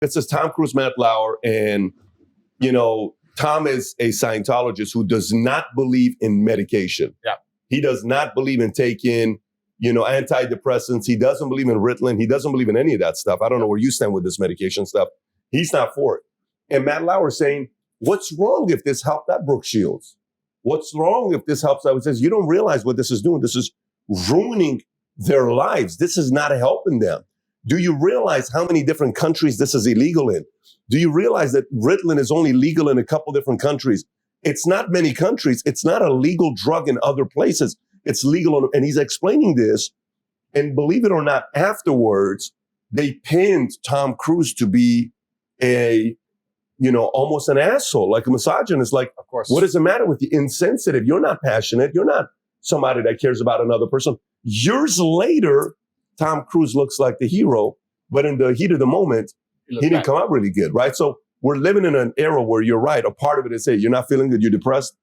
It says Tom Cruise, Matt Lauer, and, you know, Tom is a Scientologist who does not believe in medication. Yeah. He does not believe in taking, you know, antidepressants. He doesn't believe in Ritalin. He doesn't believe in any of that stuff. I don't know where you stand with this medication stuff. He's not for it. And Matt Lauer is saying, what's wrong if this helped that Brooke Shields? What's wrong if this helps? I would say, you don't realize what this is doing. This is ruining their lives. This is not helping them. Do you realize how many different countries this is illegal in? Do you realize that Ritalin is only legal in a couple different countries? It's not many countries. It's not a legal drug in other places. It's legal. And he's explaining this. And believe it or not, afterwards, they pinned Tom Cruise to be a, you know, almost an asshole, like a misogynist. Like, of course, what does it matter with you? Insensitive. You're not passionate. You're not somebody that cares about another person. Years later, Tom Cruise looks like the hero, but in the heat of the moment, he didn't come out really good, right? So we're living in an era where you're right. A part of it is, hey, you're not feeling good, you're depressed.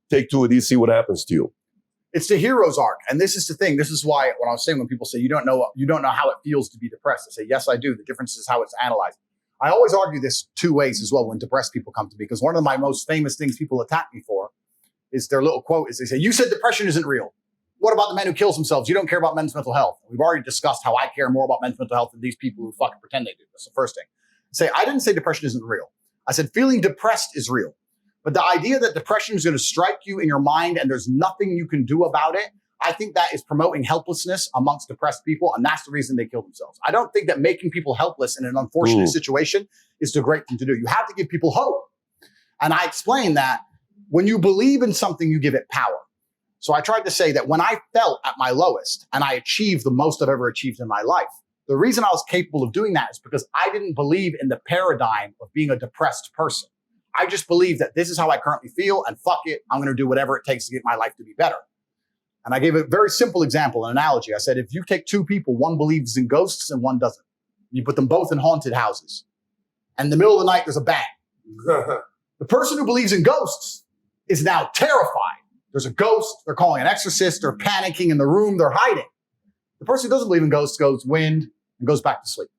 Take 2 of these, see what happens to you. It's the hero's arc. And this is the thing. This is why when I was saying, when people say, you don't know how it feels to be depressed, I say, yes, I do. The difference is how it's analyzed. I always argue this 2 ways as well when depressed people come to me, because one of my most famous things people attack me for is their little quote is they say, you said depression isn't real. What about the man who kills themselves? You don't care about men's mental health. We've already discussed how I care more about men's mental health than these people who fucking pretend they do. That's the first thing. Say, I didn't say depression isn't real. I said feeling depressed is real. But the idea that depression is going to strike you in your mind and there's nothing you can do about it, I think that is promoting helplessness amongst depressed people. And that's the reason they kill themselves. I don't think that making people helpless in an unfortunate situation is the great thing to do. You have to give people hope. And I explain that when you believe in something, you give it power. So I tried to say that when I felt at my lowest and I achieved the most I've ever achieved in my life, the reason I was capable of doing that is because I didn't believe in the paradigm of being a depressed person. I just believed that this is how I currently feel and fuck it, I'm going to do whatever it takes to get my life to be better. And I gave a very simple example, an analogy. I said, if you take 2 people, one believes in ghosts and one doesn't, you put them both in haunted houses, and in the middle of the night, there's a bang. The person who believes in ghosts is now terrified. There's a ghost, they're calling an exorcist, they're panicking in the room, they're hiding. The person who doesn't believe in ghosts goes wind and goes back to sleep.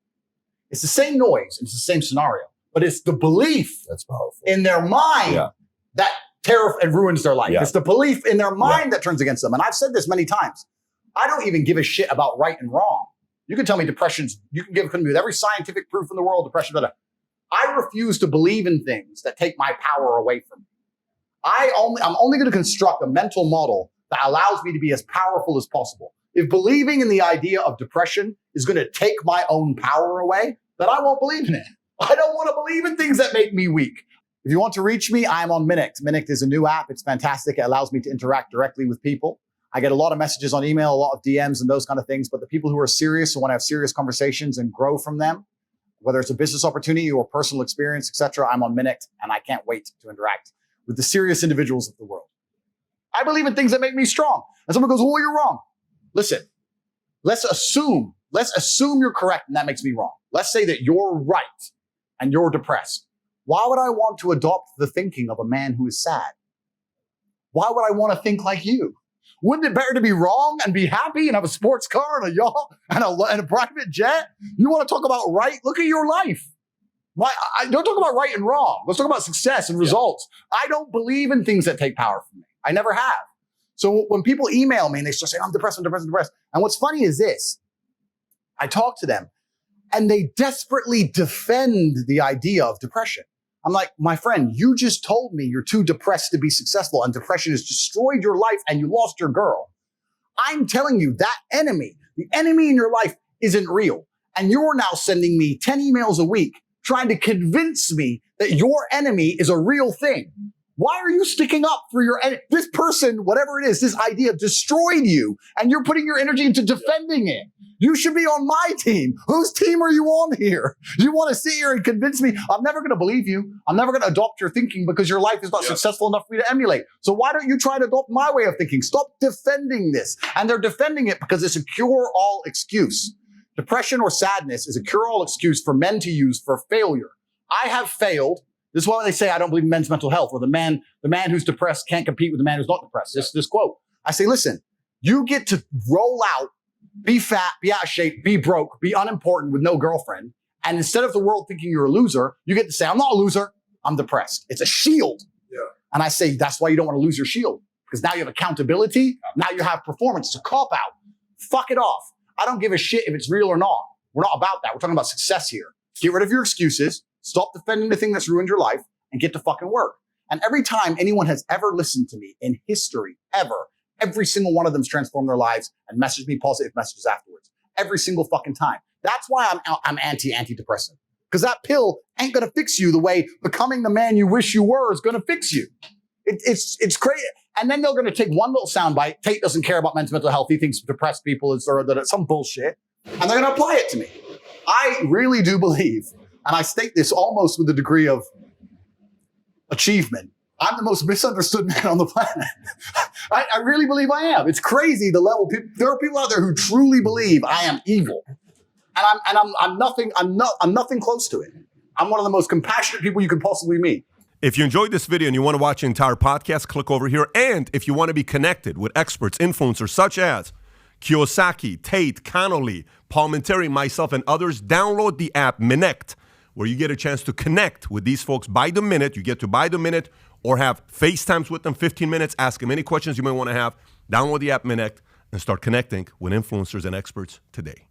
It's the same noise, it's the same scenario, but it's the belief that's powerful in their mind that terror and ruins their life. It's the belief in their mind that turns against them. And I've said this many times. I don't even give a shit about right and wrong. You can tell me depression's, you can give me with every scientific proof in the world, depression, but I refuse to believe in things that take my power away from me. I'm only going to construct a mental model that allows me to be as powerful as possible. If believing in the idea of depression is going to take my own power away, then I won't believe in it. I don't want to believe in things that make me weak. If you want to reach me, I'm on Minix. Minix is a new app. It's fantastic. It allows me to interact directly with people. I get a lot of messages on email, a lot of DMs and those kind of things. But the people who are serious and want to have serious conversations and grow from them, whether it's a business opportunity or personal experience, etc., I'm on Minix, and I can't wait to interact with the serious individuals of the world. I believe in things that make me strong. And someone goes, oh, you're wrong. Listen, let's assume you're correct and that makes me wrong. Let's say that you're right and you're depressed. Why would I want to adopt the thinking of a man who is sad? Why would I want to think like you? Wouldn't it better to be wrong and be happy and have a sports car and a yacht and a private jet? You want to talk about right? Look at your life. Don't talk about right and wrong. Let's talk about success and results. I don't believe in things that take power from me. I never have. So when people email me and they start saying, I'm depressed. And what's funny is this. I talk to them and they desperately defend the idea of depression. I'm like, my friend, you just told me you're too depressed to be successful and depression has destroyed your life and you lost your girl. I'm telling you that the enemy in your life isn't real. And you're now sending me 10 emails a week trying to convince me that your enemy is a real thing. Why are you sticking up for your enemy? This person, whatever it is, this idea destroyed you and you're putting your energy into defending it. You should be on my team. Whose team are you on here? You want to sit here and convince me? I'm never going to believe you. I'm never going to adopt your thinking because your life is not successful enough for me to emulate. So why don't you try to adopt my way of thinking? Stop defending this. And they're defending it because it's a cure-all excuse. Depression or sadness is a cure-all excuse for men to use for failure. I have failed. This is why they say I don't believe in men's mental health, or the man who's depressed can't compete with the man who's not depressed. This quote. I say, listen, you get to roll out, be fat, be out of shape, be broke, be unimportant with no girlfriend, And instead of the world thinking you're a loser, you get to say, I'm not a loser, I'm depressed. It's a shield. Yeah. And I say, that's why you don't want to lose your shield. Because now you have accountability. Now you have performance. It's a cop out. Fuck it off. I don't give a shit if it's real or not. We're not about that. We're talking about success here. Get rid of your excuses. Stop defending the thing that's ruined your life and get to fucking work. And every time anyone has ever listened to me in history, ever, every single one of them's transformed their lives and messaged me positive messages afterwards. Every single fucking time. That's why I'm antidepressant. Because that pill ain't going to fix you the way becoming the man you wish you were is going to fix you. It's crazy. And then they're going to take one little soundbite. Tate doesn't care about mental health. He thinks depressed people is some bullshit. And they're going to apply it to me. I really do believe, and I state this almost with a degree of achievement, I'm the most misunderstood man on the planet. I really believe I am. It's crazy the level. There are people out there who truly believe I am evil. And I'm nothing close to it. I'm one of the most compassionate people you could possibly meet. If you enjoyed this video and you want to watch the entire podcast, click over here. And if you want to be connected with experts, influencers such as Kiyosaki, Tate, Connolly, Paul Menteri, myself, and others, download the app Minect, where you get a chance to connect with these folks by the minute. You get to buy the minute or have FaceTimes with them, 15 minutes, ask them any questions you may want to have. Download the app Minect and start connecting with influencers and experts today.